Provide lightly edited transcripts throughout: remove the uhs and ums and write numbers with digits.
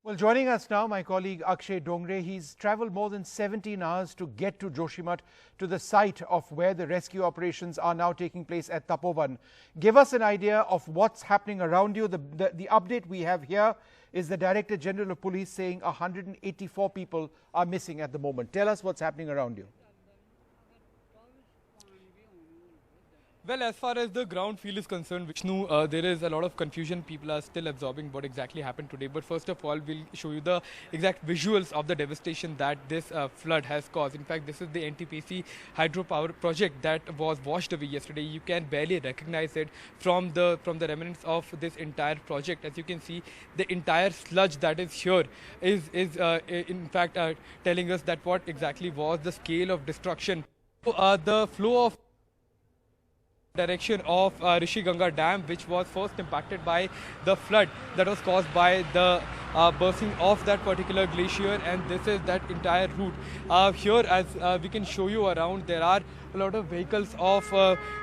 Well, joining us now, my colleague Akshay Dongre. He's travelled more than 17 hours to get to Joshimath, to the site of where the rescue operations are now taking place at Tapovan. Give us an idea of what's happening around you. The update we have here is the Director General of Police saying 184 people are missing at the moment. Tell us what's happening around you. Well, as far as the ground feel is concerned, Vishnu, there is a lot of confusion. People are still absorbing what exactly happened today. But first of all, we'll show you the exact visuals of the devastation that this flood has caused. In fact, this is the NTPC hydropower project that was washed away yesterday. You can barely recognize it from the remnants of this entire project. As you can see, the entire sludge that is here is in fact telling us that what exactly was the scale of destruction. So, the flow of direction of Rishi Ganga Dam, which was first impacted by the flood that was caused by the bursting of that particular glacier, and this is that entire route. Here, as we can show you around, there are a lot of vehicles of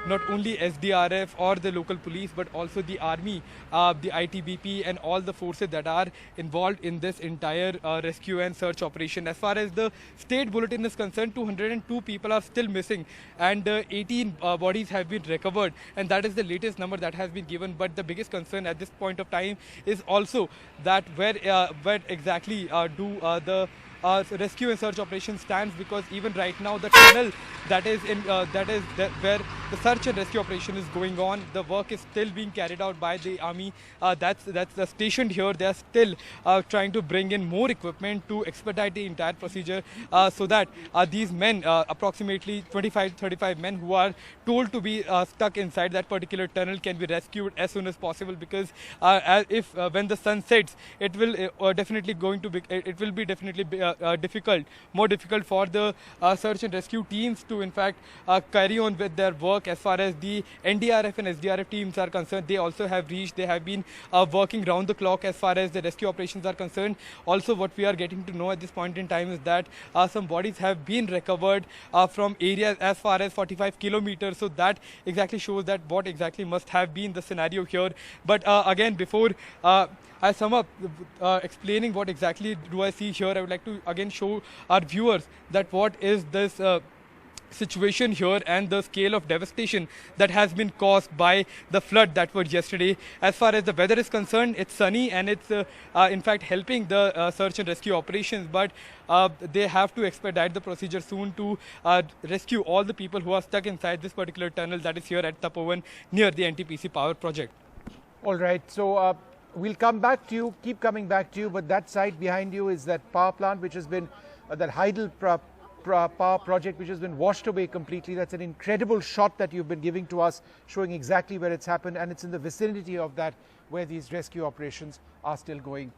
not only SDRF or the local police, but also the army, the ITBP and all the forces that are involved in this entire rescue and search operation. As far as the state bulletin is concerned, 202 people are still missing and 18 bodies have been recovered, and that is the latest number that has been given. But the biggest concern at this point of time is also that where exactly do the rescue and search operation stands, because even right now the tunnel that is where the search and rescue operation is going on, the work is still being carried out by the army that's stationed here. They are still trying to bring in more equipment to expedite the entire procedure so that these men, approximately 25-35 men who are told to be stuck inside that particular tunnel, can be rescued as soon as possible, because when the sun sets, it will definitely be more difficult for the search and rescue teams to in fact carry on with their work. As far as the NDRF and SDRF teams are concerned, they also have reached. They have been working round the clock as far as the rescue operations are concerned. Also, what we are getting to know at this point in time is that some bodies have been recovered from areas as far as 45 kilometers. So that exactly shows that what exactly must have been the scenario here. But again, before I sum up explaining what exactly do I see here, I would like to again show our viewers that what is this situation here and the scale of devastation that has been caused by the flood that was yesterday. As far as the weather is concerned, it's sunny and it's in fact helping the search and rescue operations, but they have to expedite the procedure soon to rescue all the people who are stuck inside this particular tunnel that is here at Tapovan near the NTPC power project. All right, so we'll come back to you, keep coming back to you, but that site behind you is that power plant which has been, that Hydel power project which has been washed away completely. That's an incredible shot that you've been giving to us, showing exactly where it's happened, and it's in the vicinity of that where these rescue operations are still going.